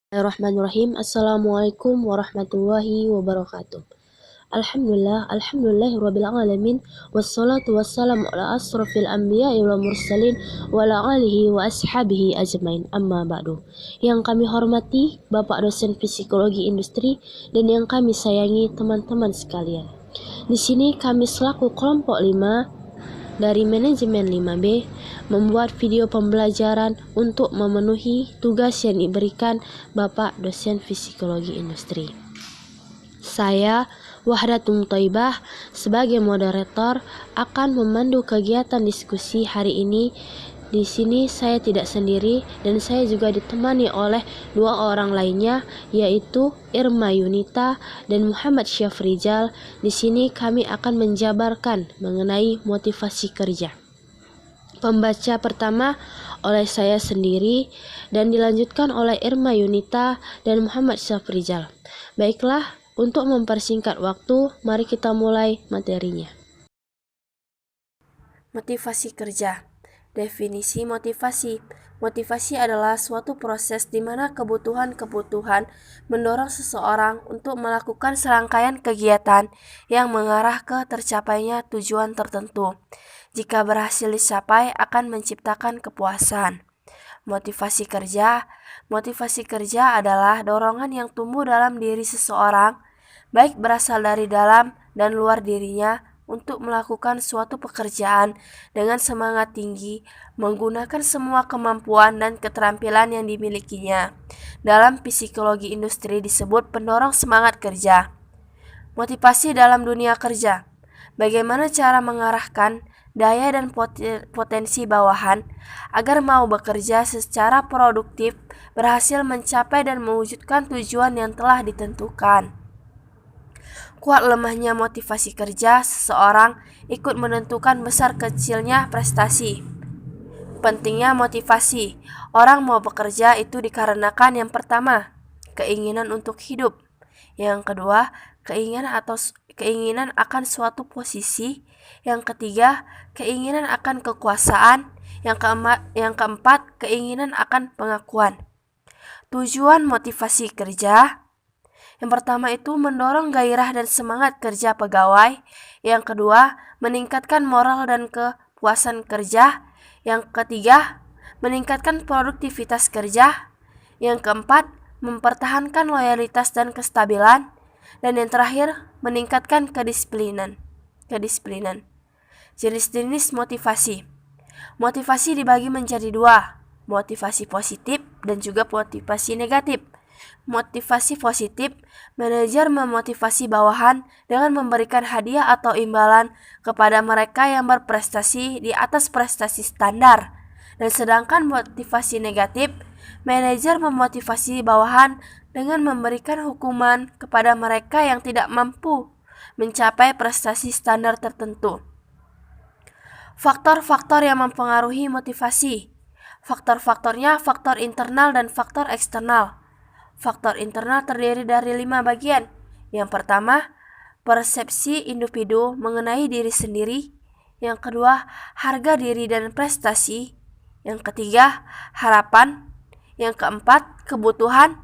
Bismillahirrahmanirrahim. Assalamualaikum warahmatullahi wabarakatuh. Alhamdulillahirabbil alamin wassalatu wassalamu ala asrofil anbiya'i wal mursalin wa ala alihi wa ashabihi ajmain. Amma ba'du. Yang kami hormati Bapak dosen Psikologi Industri dan yang kami sayangi teman-teman sekalian. Di sini kami selaku kelompok 5 dari manajemen 5B membuat video pembelajaran untuk memenuhi tugas yang diberikan Bapak dosen Psikologi Industri. Saya, Wahdatul Thaibah, sebagai moderator akan memandu kegiatan diskusi hari ini. Di sini saya tidak sendiri dan saya juga ditemani oleh 2 orang lainnya, yaitu Irma Yunita dan Muhammad Syafrizal. Di sini kami akan menjabarkan mengenai motivasi kerja. Pembaca pertama oleh saya sendiri dan dilanjutkan oleh Irma Yunita dan Muhammad Syafrizal. Baiklah, untuk mempersingkat waktu, mari kita mulai materinya. Motivasi kerja. Definisi motivasi. Motivasi adalah suatu proses di mana kebutuhan-kebutuhan mendorong seseorang untuk melakukan serangkaian kegiatan yang mengarah ke tercapainya tujuan tertentu. Jika berhasil dicapai, akan menciptakan kepuasan. Motivasi kerja. Motivasi kerja adalah dorongan yang tumbuh dalam diri seseorang, baik berasal dari dalam dan luar dirinya, untuk melakukan suatu pekerjaan dengan semangat tinggi, menggunakan semua kemampuan dan keterampilan yang dimilikinya. Dalam psikologi industri disebut pendorong semangat kerja. Motivasi dalam dunia kerja. Bagaimana cara mengarahkan daya dan potensi bawahan agar mau bekerja secara produktif, berhasil mencapai dan mewujudkan tujuan yang telah ditentukan. Kuat lemahnya motivasi kerja seseorang ikut menentukan besar kecilnya prestasi. Pentingnya motivasi. Orang mau bekerja itu dikarenakan yang pertama, keinginan untuk hidup. Yang kedua, keinginan akan suatu posisi. Yang ketiga, keinginan akan kekuasaan. Yang keempat, keinginan akan pengakuan. Tujuan motivasi kerja. Yang pertama itu mendorong gairah dan semangat kerja pegawai. Yang kedua, meningkatkan moral dan kepuasan kerja. Yang ketiga, meningkatkan produktivitas kerja. Yang keempat, mempertahankan loyalitas dan kestabilan. Dan yang terakhir, meningkatkan kedisiplinan. Jenis-jenis motivasi. Motivasi dibagi menjadi 2, motivasi positif dan juga motivasi negatif. Motivasi positif, manajer memotivasi bawahan dengan memberikan hadiah atau imbalan kepada mereka yang berprestasi di atas prestasi standar. Dan sedangkan motivasi negatif, manajer memotivasi bawahan dengan memberikan hukuman kepada mereka yang tidak mampu mencapai prestasi standar tertentu. Faktor-faktor yang mempengaruhi motivasi. Faktor-faktornya faktor internal dan faktor eksternal. Faktor internal terdiri dari 5 bagian. Yang pertama, persepsi individu mengenai diri sendiri. Yang kedua, harga diri dan prestasi. Yang ketiga, harapan. Yang keempat, kebutuhan.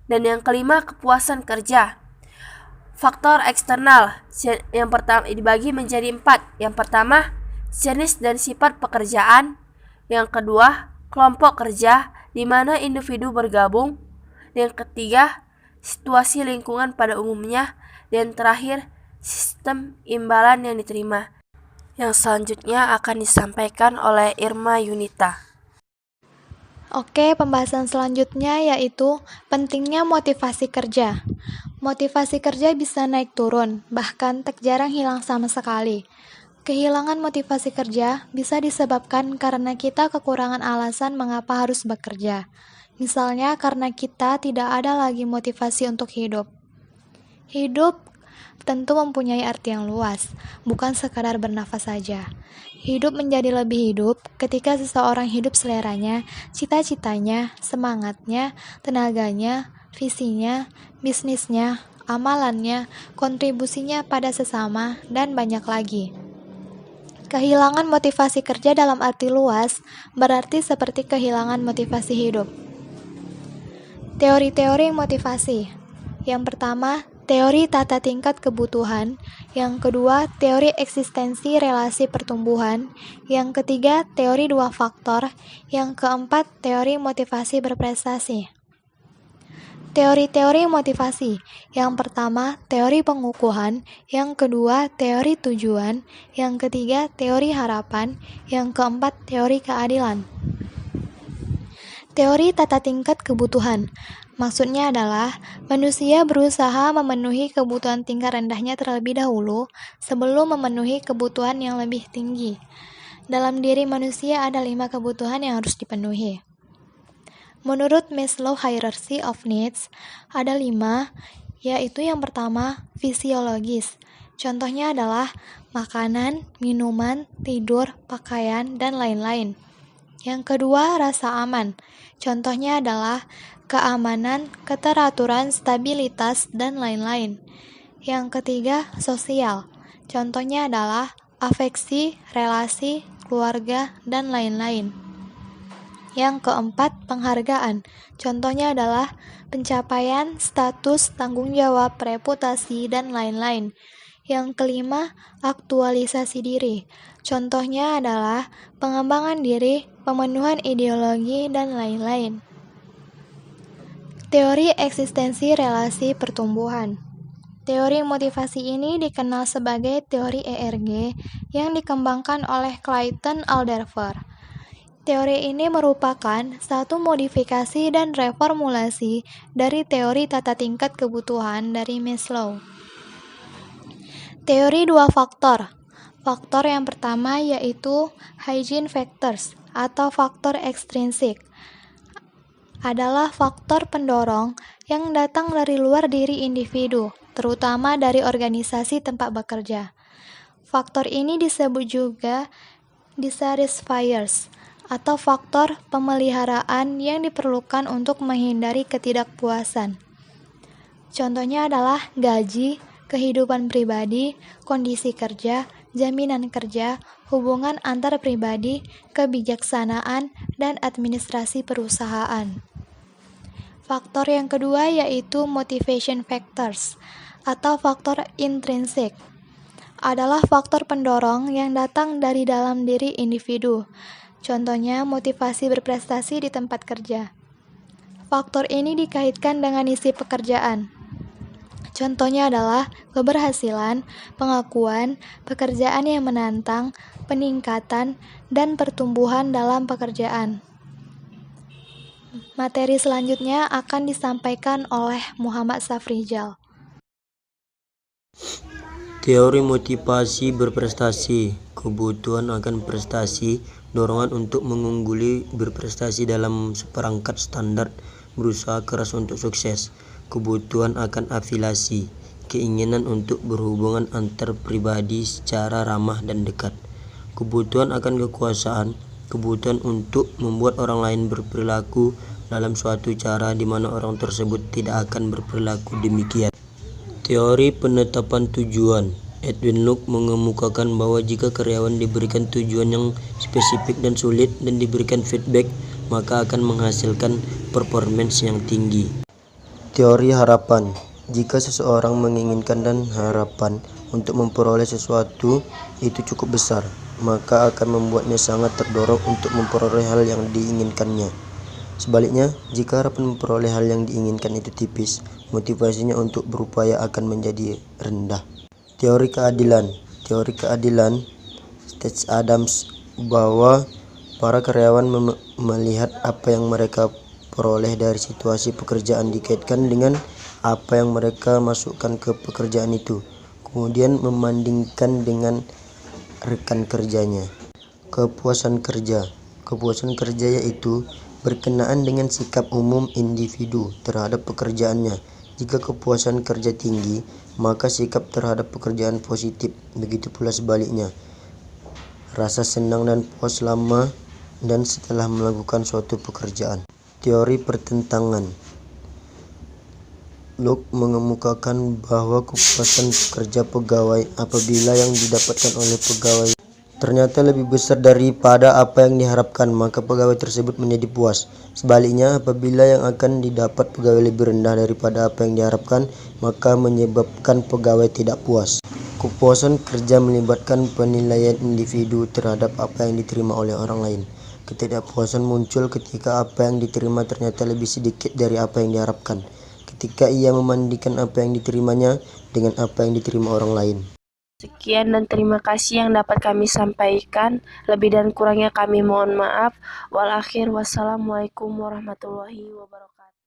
Dan yang kelima, kepuasan kerja. Faktor eksternal yang pertama dibagi menjadi 4. Yang pertama, jenis dan sifat pekerjaan. Yang kedua, kelompok kerja di mana individu bergabung. Yang ketiga, situasi lingkungan pada umumnya. Dan terakhir, sistem imbalan yang diterima. Yang selanjutnya akan disampaikan oleh Irma Yunita. Oke, pembahasan selanjutnya yaitu pentingnya motivasi kerja. Motivasi kerja bisa naik turun, bahkan tak jarang hilang sama sekali. Kehilangan motivasi kerja bisa disebabkan karena kita kekurangan alasan mengapa harus bekerja. Misalnya karena kita tidak ada lagi motivasi untuk hidup. Hidup tentu mempunyai arti yang luas, bukan sekadar bernafas saja. Hidup menjadi lebih hidup ketika seseorang hidup seleranya, cita-citanya, semangatnya, tenaganya, visinya, bisnisnya, amalannya, kontribusinya pada sesama, dan banyak lagi. Kehilangan motivasi kerja dalam arti luas berarti seperti kehilangan motivasi hidup. Teori-teori motivasi. Yang pertama, teori tata tingkat kebutuhan. Yang kedua, teori eksistensi relasi pertumbuhan. Yang ketiga, teori dua faktor. Yang keempat, teori motivasi berprestasi. Teori-teori motivasi. Yang pertama, teori pengukuhan. Yang kedua, teori tujuan. Yang ketiga, teori harapan. Yang keempat, teori keadilan. Teori tata tingkat kebutuhan. Maksudnya adalah manusia berusaha memenuhi kebutuhan tingkat rendahnya terlebih dahulu sebelum memenuhi kebutuhan yang lebih tinggi. Dalam diri manusia ada 5 kebutuhan yang harus dipenuhi. Menurut Maslow Hierarchy of Needs, ada 5, yaitu yang pertama, fisiologis. Contohnya adalah makanan, minuman, tidur, pakaian, dan lain-lain. Yang kedua, rasa aman. Contohnya adalah keamanan, keteraturan, stabilitas, dan lain-lain. Yang ketiga, sosial. Contohnya adalah afeksi, relasi, keluarga, dan lain-lain. Yang keempat, penghargaan. Contohnya adalah pencapaian, status, tanggung jawab, reputasi, dan lain-lain. Yang kelima, aktualisasi diri. Contohnya adalah pengembangan diri, pemenuhan ideologi, dan lain-lain. Teori eksistensi relasi pertumbuhan. Teori motivasi ini dikenal sebagai teori ERG yang dikembangkan oleh Clayton Alderfer. Teori ini merupakan satu modifikasi dan reformulasi dari teori tata tingkat kebutuhan dari Maslow. Teori dua faktor. Faktor yang pertama yaitu hygiene factors atau faktor ekstrinsik. Adalah faktor pendorong yang datang dari luar diri individu, terutama dari organisasi tempat bekerja. Faktor ini disebut juga dissatisfiers atau faktor pemeliharaan yang diperlukan untuk menghindari ketidakpuasan. Contohnya adalah gaji, kehidupan pribadi, kondisi kerja, jaminan kerja, hubungan antar pribadi, kebijaksanaan, dan administrasi perusahaan. Faktor yang kedua yaitu motivation factors atau faktor intrinsik. Adalah faktor pendorong yang datang dari dalam diri individu. Contohnya motivasi berprestasi di tempat kerja. Faktor ini dikaitkan dengan isi pekerjaan. Contohnya adalah keberhasilan, pengakuan, pekerjaan yang menantang, peningkatan, dan pertumbuhan dalam pekerjaan. Materi selanjutnya akan disampaikan oleh Muhammad Safrijal. Teori motivasi berprestasi, kebutuhan akan prestasi, dorongan untuk mengungguli, berprestasi dalam seperangkat standar, berusaha keras untuk sukses, kebutuhan akan afiliasi, keinginan untuk berhubungan antar pribadi secara ramah dan dekat, kebutuhan akan kekuasaan, kebutuhan untuk membuat orang lain berperilaku dalam suatu cara di mana orang tersebut tidak akan berperilaku demikian. Teori penetapan tujuan. Edwin Luke mengemukakan bahwa jika karyawan diberikan tujuan yang spesifik dan sulit dan diberikan feedback, maka akan menghasilkan performance yang tinggi. Teori harapan. Jika seseorang menginginkan dan harapan untuk memperoleh sesuatu itu cukup besar, maka akan membuatnya sangat terdorong untuk memperoleh hal yang diinginkannya. Sebaliknya, jika harapan memperoleh hal yang diinginkan itu tipis, motivasinya untuk berupaya akan menjadi rendah. Teori keadilan. Teori keadilan Stacey Adams bahwa para karyawan melihat apa yang mereka peroleh dari situasi pekerjaan dikaitkan dengan apa yang mereka masukkan ke pekerjaan itu, kemudian membandingkan dengan rekan kerjanya. Kepuasan kerja. Kepuasan kerja yaitu berkenaan dengan sikap umum individu terhadap pekerjaannya. Jika kepuasan kerja tinggi, maka sikap terhadap pekerjaan positif. Begitu pula sebaliknya. Rasa senang dan puas selama dan setelah melakukan suatu pekerjaan. Teori pertentangan. Locke mengemukakan bahwa kepuasan kerja pegawai apabila yang didapatkan oleh pegawai ternyata lebih besar daripada apa yang diharapkan, maka pegawai tersebut menjadi puas. Sebaliknya, apabila yang akan didapat pegawai lebih rendah daripada apa yang diharapkan, maka menyebabkan pegawai tidak puas. Kepuasan kerja melibatkan penilaian individu terhadap apa yang diterima oleh orang lain. Ketidakpuasan muncul ketika apa yang diterima ternyata lebih sedikit dari apa yang diharapkan, ketika ia membandingkan apa yang diterimanya dengan apa yang diterima orang lain. Sekian dan terima kasih yang dapat kami sampaikan. Lebih dan kurangnya kami mohon maaf. Wassalamualaikum warahmatullahi wabarakatuh.